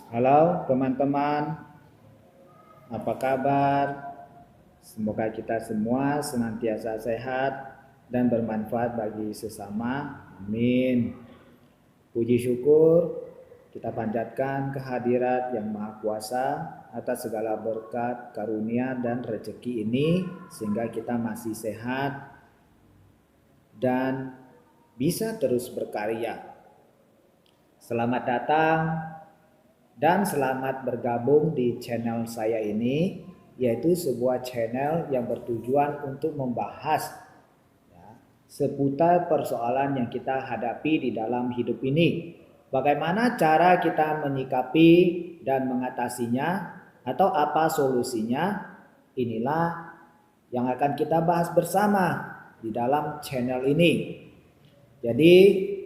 Halo teman-teman, apa kabar? Semoga kita semua senantiasa sehat dan bermanfaat bagi sesama. Amin. Puji syukur kita panjatkan kehadirat Yang Maha Kuasa atas segala berkat, karunia dan rezeki ini sehingga kita masih sehat dan bisa terus berkarya. Selamat datang dan selamat bergabung di channel saya ini, yaitu sebuah channel yang bertujuan untuk membahas ya, seputar persoalan yang kita hadapi di dalam hidup ini. Bagaimana cara kita menyikapi dan mengatasinya atau apa solusinya? Inilah yang akan kita bahas bersama di dalam channel ini. Jadi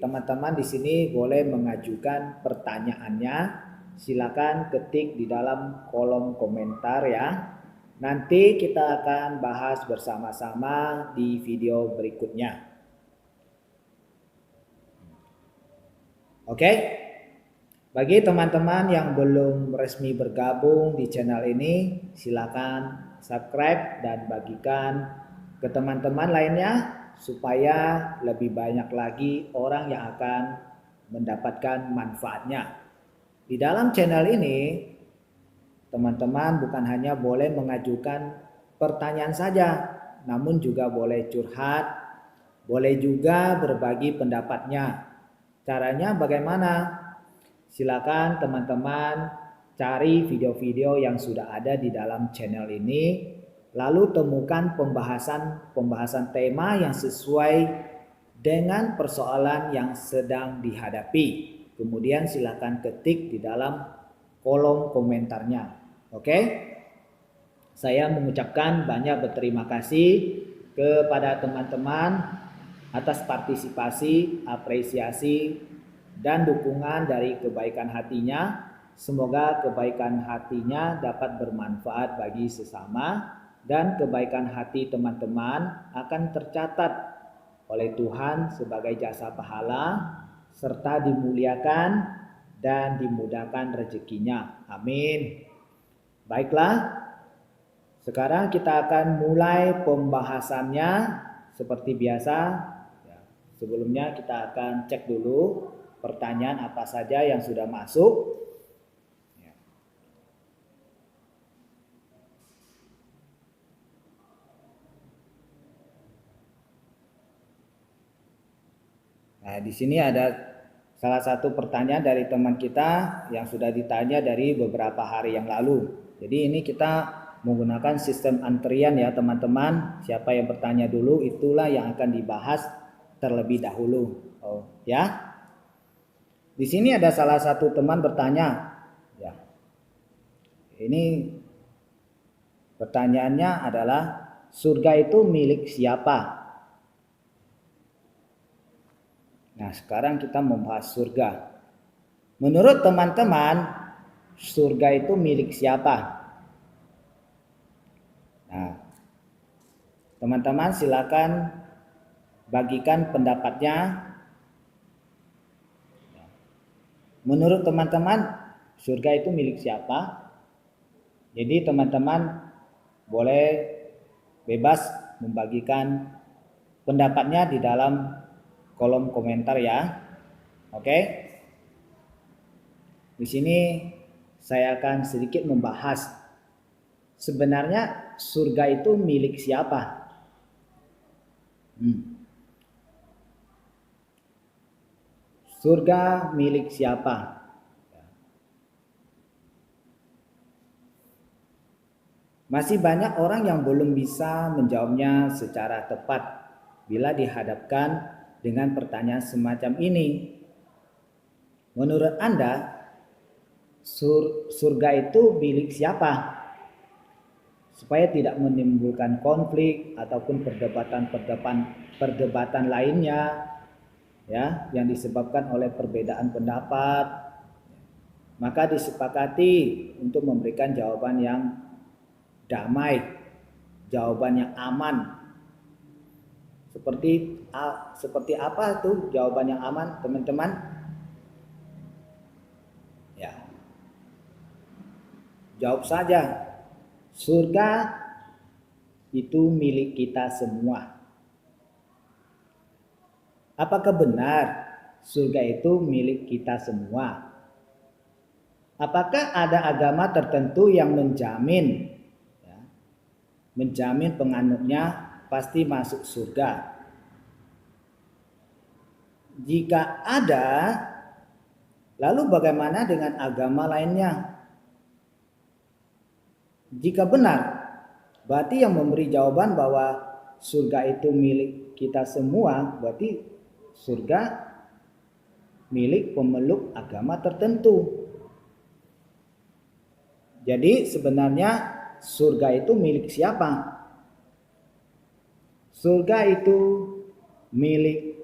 teman-teman di sini boleh mengajukan pertanyaannya. Silakan ketik di dalam kolom komentar ya. Nanti kita akan bahas bersama-sama di video berikutnya. Oke? Bagi teman-teman yang belum resmi bergabung di channel ini, silakan subscribe dan bagikan ke teman-teman lainnya supaya lebih banyak lagi orang yang akan mendapatkan manfaatnya. Di dalam channel ini, teman-teman bukan hanya boleh mengajukan pertanyaan saja, namun juga boleh curhat, boleh juga berbagi pendapatnya. Caranya bagaimana? Silakan teman-teman cari video-video yang sudah ada di dalam channel ini, lalu temukan pembahasan tema yang sesuai dengan persoalan yang sedang dihadapi. Kemudian silakan ketik di dalam kolom komentarnya. Oke? Saya mengucapkan banyak berterima kasih kepada teman-teman atas partisipasi, apresiasi, dan dukungan dari kebaikan hatinya. Semoga kebaikan hatinya dapat bermanfaat bagi sesama dan kebaikan hati teman-teman akan tercatat oleh Tuhan sebagai jasa pahala serta dimuliakan dan dimudahkan rezekinya. Amin. Baiklah, sekarang kita akan mulai pembahasannya seperti biasa. Sebelumnya kita akan cek dulu pertanyaan apa saja yang sudah masuk. Nah, di sini ada salah satu pertanyaan dari teman kita yang sudah ditanya dari beberapa hari yang lalu. Jadi ini kita menggunakan sistem antrian ya teman-teman. Siapa yang bertanya dulu itulah yang akan dibahas terlebih dahulu. Oh, ya. Di sini ada salah satu teman bertanya, ya. Ini pertanyaannya adalah surga itu milik siapa? Nah, sekarang kita membahas surga. Menurut teman-teman, surga itu milik siapa? Nah, teman-teman silakan bagikan pendapatnya. Menurut teman-teman, surga itu milik siapa? Jadi teman-teman boleh bebas membagikan pendapatnya di dalam kolom komentar ya. Oke. Di sini saya akan sedikit membahas sebenarnya surga itu milik siapa? Surga milik siapa? Masih banyak orang yang belum bisa menjawabnya secara tepat bila dihadapkan dengan pertanyaan semacam ini. Menurut Anda, surga itu milik siapa? Supaya tidak menimbulkan konflik ataupun perdebatan lainnya ya yang disebabkan oleh perbedaan pendapat, maka disepakati untuk memberikan jawaban yang damai, jawaban yang aman. Seperti apa tuh jawaban yang aman, teman-teman? Ya. Jawab saja. Surga itu milik kita semua. Apakah benar surga itu milik kita semua? Apakah ada agama tertentu yang menjamin penganutnya pasti masuk surga? Jika ada, lalu bagaimana dengan agama lainnya? Jika benar, berarti yang memberi jawaban bahwa surga itu milik kita semua, berarti surga milik pemeluk agama tertentu. Jadi sebenarnya surga itu milik siapa? Surga itu milik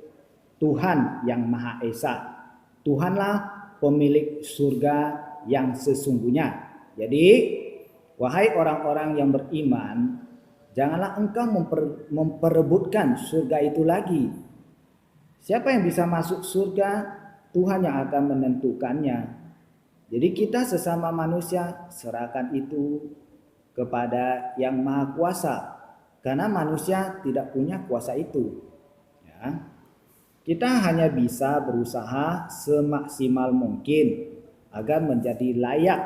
Tuhan yang Maha Esa. Tuhanlah pemilik surga yang sesungguhnya. Jadi, wahai orang-orang yang beriman, janganlah engkau memperebutkan surga itu lagi. Siapa yang bisa masuk surga? Tuhan yang akan menentukannya. Jadi kita sesama manusia serahkan itu kepada yang Maha Kuasa, karena manusia tidak punya kuasa itu. Ya. Kita hanya bisa berusaha semaksimal mungkin agar menjadi layak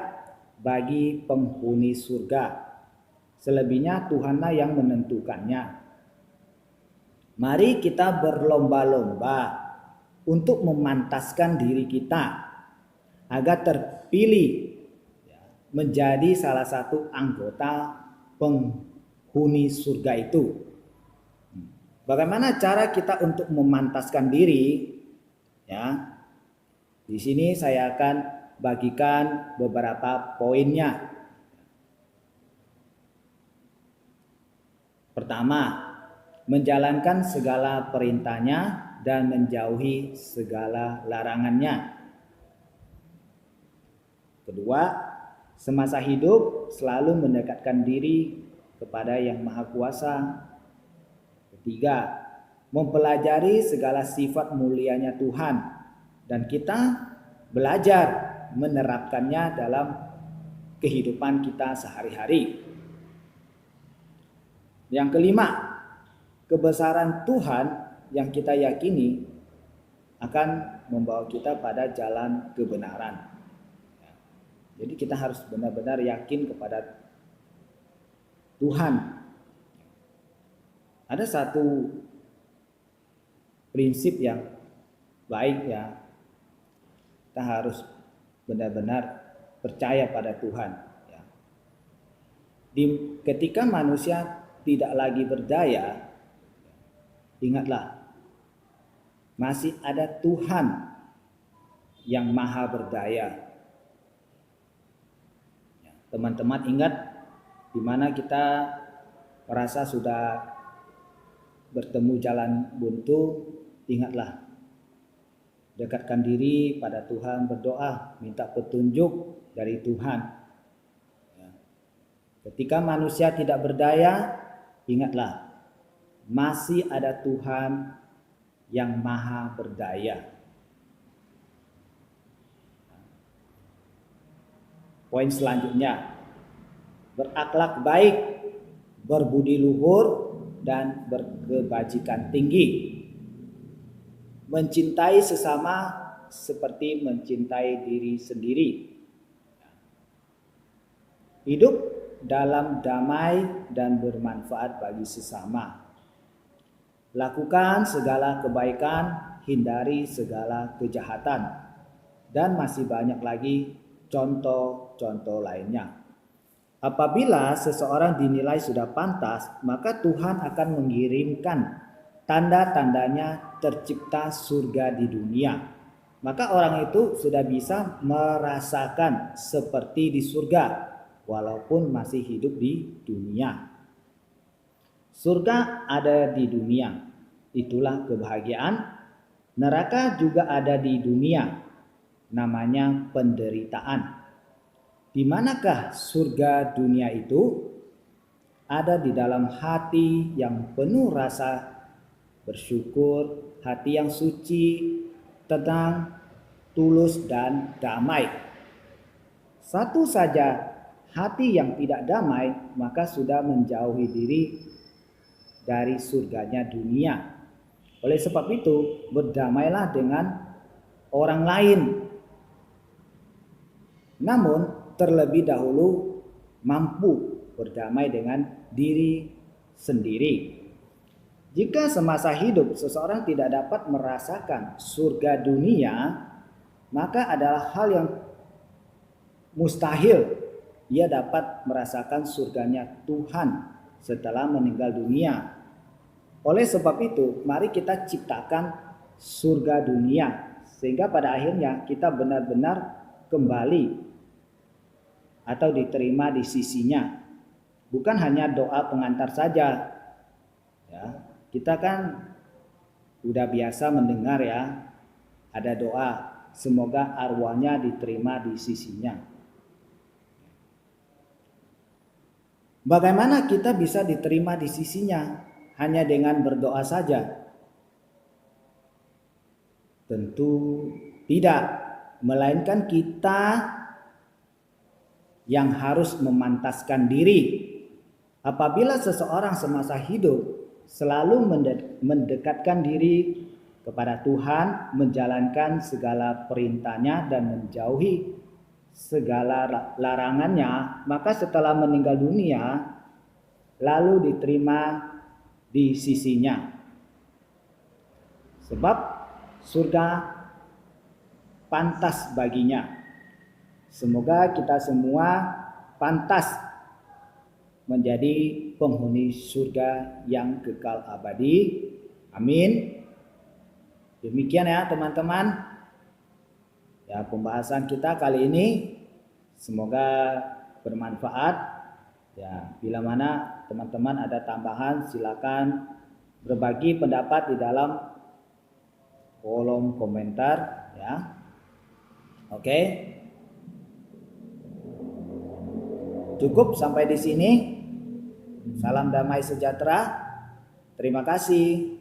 bagi penghuni surga. Selebihnya Tuhanlah yang menentukannya. Mari kita berlomba-lomba untuk memantaskan diri kita agar terpilih menjadi salah satu anggota penghuni surga itu. Bagaimana cara kita untuk memantaskan diri? Ya, di sini saya akan bagikan beberapa poinnya. Pertama, menjalankan segala perintahnya dan menjauhi segala larangannya. Kedua, semasa hidup selalu mendekatkan diri kepada Yang Maha Kuasa. Ketiga, mempelajari segala sifat mulianya Tuhan dan kita belajar menerapkannya dalam kehidupan kita sehari-hari. Yang kelima, kebesaran Tuhan yang kita yakini akan membawa kita pada jalan kebenaran. Jadi kita harus benar-benar yakin kepada Tuhan. Ada satu prinsip yang baik ya. Kita harus benar-benar percaya pada Tuhan. Ya. Ketika manusia tidak lagi berdaya, ingatlah masih ada Tuhan yang Maha Berdaya. Teman-teman ingat di mana kita merasa sudah bertemu jalan buntu, ingatlah dekatkan diri pada Tuhan, berdoa, minta petunjuk dari Tuhan. Ketika manusia tidak berdaya, ingatlah masih ada Tuhan yang Maha Berdaya. Poin selanjutnya, berakhlak baik, berbudi luhur, dan berkebajikan tinggi. Mencintai sesama seperti mencintai diri sendiri. Hidup dalam damai dan bermanfaat bagi sesama. Lakukan segala kebaikan, hindari segala kejahatan. Dan masih banyak lagi contoh-contoh lainnya. Apabila seseorang dinilai sudah pantas, maka Tuhan akan mengirimkan tanda-tandanya tercipta surga di dunia. Maka orang itu sudah bisa merasakan seperti di surga, walaupun masih hidup di dunia. Surga ada di dunia, itulah kebahagiaan. Neraka juga ada di dunia, namanya penderitaan. Di manakah surga dunia itu? Ada di dalam hati yang penuh rasa bersyukur, hati yang suci, tenang, tulus dan damai. Satu saja hati yang tidak damai, maka sudah menjauhi diri dari surganya dunia. Oleh sebab itu, berdamailah dengan orang lain. Namun, terlebih dahulu mampu berdamai dengan diri sendiri. Jika semasa hidup seseorang tidak dapat merasakan surga dunia, maka adalah hal yang mustahil ia dapat merasakan surganya Tuhan setelah meninggal dunia. Oleh sebab itu, mari kita ciptakan surga dunia, sehingga pada akhirnya kita benar-benar kembali atau diterima di sisinya. Bukan hanya doa pengantar saja. Ya, kita kan udah biasa mendengar ya, ada doa, semoga arwahnya diterima di sisinya. Bagaimana kita bisa diterima di sisinya? Hanya dengan berdoa saja? Tentu tidak, melainkan kita yang harus memantaskan diri. Apabila seseorang semasa hidup selalu mendekatkan diri kepada Tuhan, menjalankan segala perintahnya dan menjauhi segala larangannya, maka setelah meninggal dunia lalu diterima di sisinya. Sebab surga pantas baginya. Semoga kita semua pantas menjadi penghuni surga yang kekal abadi. Amin. Demikian ya teman-teman. Ya, pembahasan kita kali ini semoga bermanfaat. Ya, bila mana teman-teman ada tambahan silakan berbagi pendapat di dalam kolom komentar ya. Oke. Cukup sampai di sini. Salam damai sejahtera. Terima kasih.